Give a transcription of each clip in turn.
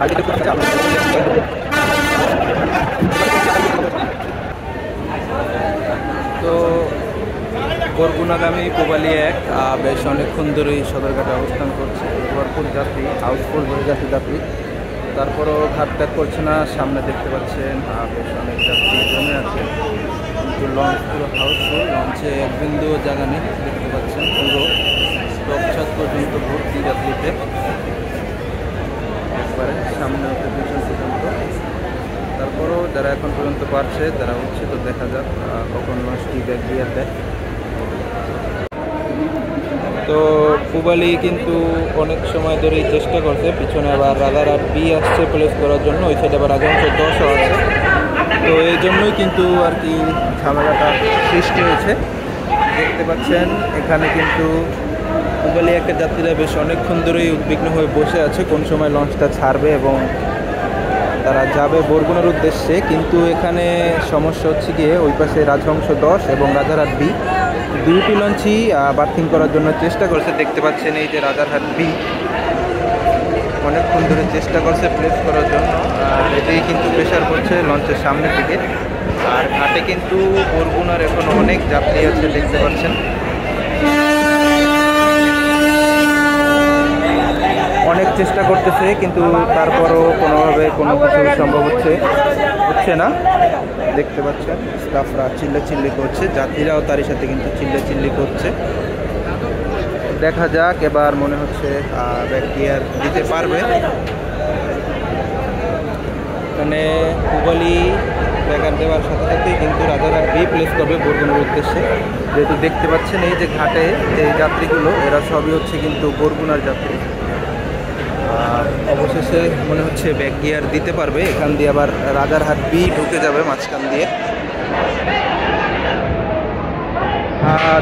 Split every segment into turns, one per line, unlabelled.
তো বরগুনাগামী পূবালী 1 বেশ অনেকক্ষণ ধরেই সদরঘাটে অবস্থান করছে। ভরপুর যাত্রী, হাউসফুল হয়ে যাচ্ছে যাত্রী, তারপরও ঘাট ত্যাগ করছে না। সামনে দেখতে পাচ্ছেন বেশ অনেক যাত্রী জমে আছে, কিন্তু লঞ্চ পুরো হাউসফুল। লঞ্চে এক বিন্দুও জায়গা নেই, দেখতে পাচ্ছেন পুরো টপ ছাদ পর্যন্ত ভর্তি যাত্রীতে, একবারে সামনে হতে পিছন পর্যন্ত। তারপরও যারা এখন পর্যন্ত পারছে তারা উঠছে, তো দেখা যাক কখন লঞ্চটি ব্যাক গিয়ার দেয়। তো পূবালী কিন্তু অনেক সময় ধরেই চেষ্টা করছে, পিছনে আবার রাজারহাট বি আসছে প্লেস করার জন্য, ওই সাইডে আবার রাজহংস 10ও আছে। তো এই জন্যই কিন্তু আর কি ঝামেলাটা সৃষ্টি হয়েছে। দেখতে পাচ্ছেন এখানে কিন্তু পূবালী 1 যাত্রীরা বেশ অনেকক্ষণ ধরেই উদ্বিগ্ন হয়ে বসে আছে কোন সময় লঞ্চটা ছাড়বে এবং তারা যাবে বরগুনার উদ্দেশ্যে। কিন্তু এখানে সমস্যা হচ্ছে গিয়ে ওই পাশে রাজহংস 10 এবং রাজারহাট বি দুটি লঞ্চই বার্থিং করার জন্য চেষ্টা করছে। দেখতে পাচ্ছেন এই যে রাজারহাট বি অনেকক্ষণ ধরে চেষ্টা করছে প্লেস করার জন্য, আর এটাই কিন্তু প্রেশার করছে লঞ্চের সামনের দিকে। আর ঘাটে কিন্তু বরগুনার এখন অনেক যাত্রী আছে, দেখতে পাচ্ছেন অনেক চেষ্টা করতেছে, কিন্তু তারপরও কোনোভাবে কোনো কিছু সম্ভব হচ্ছে না। দেখতে পাচ্ছেন স্টাফরা চিল্লাচিল্লি করছে, যাত্রীরাও তারই সাথে কিন্তু চিল্লাচিল্লি করছে। দেখা যাক, এবার মনে হচ্ছে ব্যাক গিয়ার দিতে পারবে। এখানে পূবালী ব্যাগার দেওয়ার সাথে সাথেই কিন্তু রাজারহাট বি প্লেস করবে বরগুনার উদ্দেশ্যে। যেহেতু দেখতে পাচ্ছেন এই যে ঘাটে যে যাত্রীগুলো, এরা সবই হচ্ছে কিন্তু বরগুনার যাত্রী। অবশেষে মনে হচ্ছে ব্যাক গিয়ার দিতে পারবে, এখান দিয়ে আবার রাজারহাট বি ঢুকে যাবে মাঝখান দিয়ে।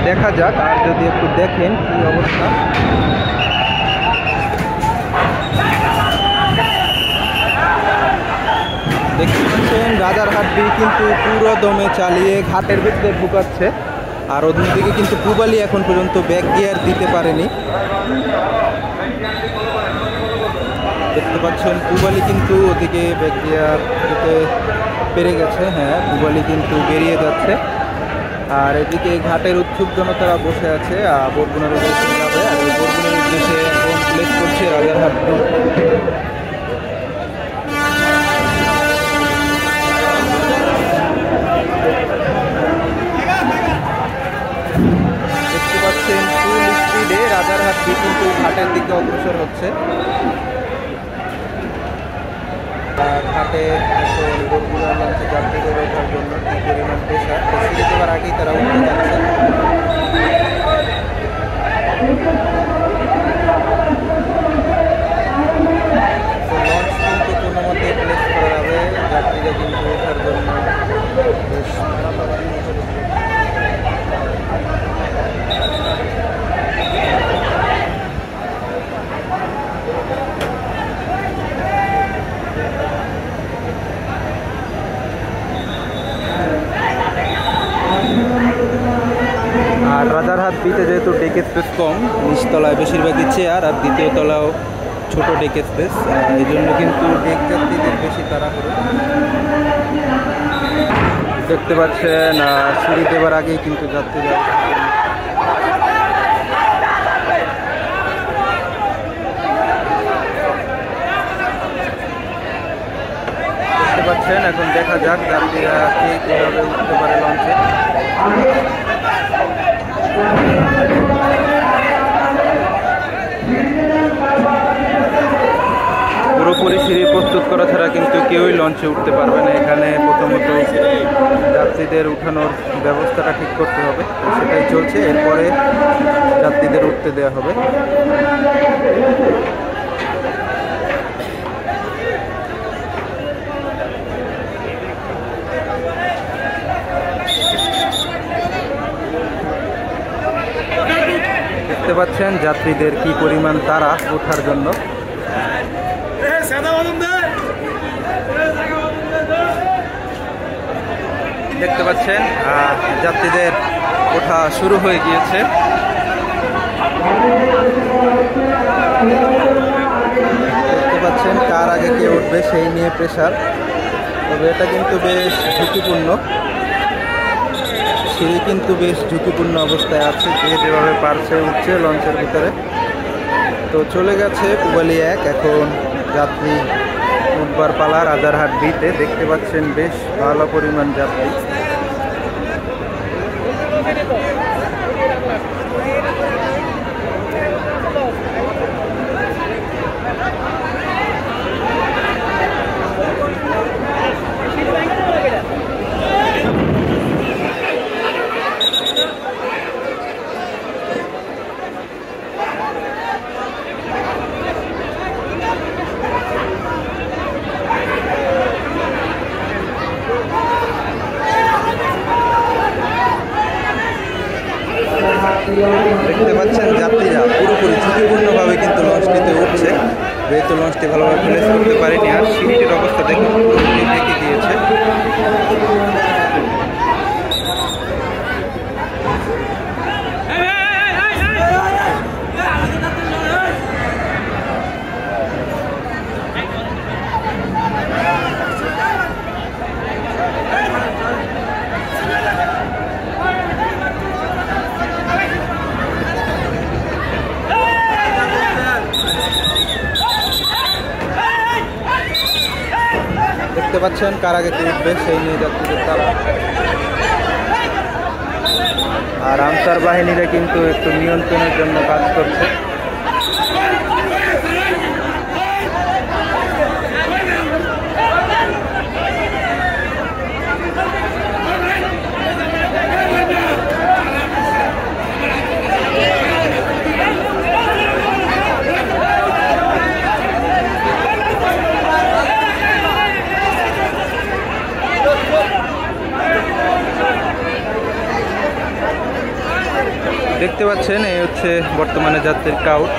দেখা যাক, আর যদি একটু দেখেন কি অবস্থা। দেখতে পাচ্ছেন রাজারহাট বি কিন্তু পুরো দমে চালিয়ে ঘাটের ভিতরে ঢুকাচ্ছে, আর অন্যদিকে কিন্তু পূবালী এখন পর্যন্ত ব্যাক গিয়ার দিতে পারেনি। দেখতে পাচ্ছেন পূবালী কিন্তু ওদিকে ব্যাক গিয়ার দিতে পেরে গেছে। হ্যাঁ, পূবালী কিন্তু বেরিয়ে যাচ্ছে, আর এদিকে ঘাটের উৎসুক জনতারা বসে আছে বরগুনার উদ্দেশ্যে যাবে। আর এই বরগুনার উদ্দেশ্যে এখন প্লেস করছে রাজারহাট বি। দেখতে পাচ্ছেন ফুল স্পিডে রাজারহাট বি কিন্তু ঘাটের দিকে অগ্রসর হচ্ছে। ঘাটে এখন বরগুনার লঞ্চে যাত্রীদের ওঠার জন্য কি পরিমাণ প্রেশার, সিঁড়ি দেওয়ার আগেই তারা উঠতে যাচ্ছে। লঞ্চ কিন্তু কোনো মতে প্লেস করা যাবে, যাত্রীরা কিন্তু ওঠার জন্য বেশ আর রাজারহাট বিতে যেহেতু ডেক স্পেস কম, নিচতলায় বেশিরভাগই চেয়ার আর দ্বিতীয় তলাও ছোট ডেক স্পেস, এই জন্য কিন্তু ডেক যাত্রীদের বেশি তাড়াহুড়ো। দেখতে পাচ্ছেন সিঁড়ি দেওয়ার আগেই কিন্তু যাত্রীরা দেখতে পাচ্ছেন। এখন দেখা যাক যাত্রীরা কে কীভাবে উঠতে পারে লঞ্চে। পুরোপুরি সিঁড়ি প্রস্তুত করা ছাড়া কিন্তু কেউই লঞ্চে উঠতে পারবে না। এখানে প্রথমত যাত্রীদের উঠানোর ব্যবস্থাটা ঠিক করতে হবে, সেটাই চলছে। এরপরে যাত্রীদের উঠতে দেওয়া হবে। দেখতে পাচ্ছেন যাত্রীদের কি পরিমাণ তাড়া ওঠার জন্য। দেখতে পাচ্ছেন যাত্রীদের ওঠা শুরু হয়ে গিয়েছে। দেখতে পাচ্ছেন কার আগে কে উঠবে সেই নিয়ে প্রেসার। তবে এটা কিন্তু বেশ ঝুঁকিপূর্ণ, সিঁড়ি কিন্তু বেশ ঝুঁকিপূর্ণ অবস্থায় আছে, যে যেভাবে পারছে উঠছে লঞ্চের ভিতরে। তো চলে গেছে পূবালী 1, এখন যাত্রী উঠবার পালা রাজারহাট বিতে। দেখতে পাচ্ছেন বেশ ভালো পরিমাণ যাত্রী। দেখতে পাচ্ছেন যাত্রীরা পুরোপুরি ঝুঁকিপূর্ণভাবে কিন্তু লঞ্চটিতে উঠছে, যেহেতু লঞ্চটি ভালোভাবে প্লেস করতে পারেনি। আর সিঁড়িটির অবস্থা দেখুন, পুরোপুরি ঢেকে গিয়েছে। দেখতে পাচ্ছেন কার আগে কে উঠবে সেই নিয়ে যাত্রীদের তারা। আর আনসার বাহিনীরা কিন্তু একটু নিয়ন্ত্রণের জন্য কাজ করছে। দেখতে পাচ্ছেন এই হচ্ছে বর্তমানে যাত্রীর কাউট।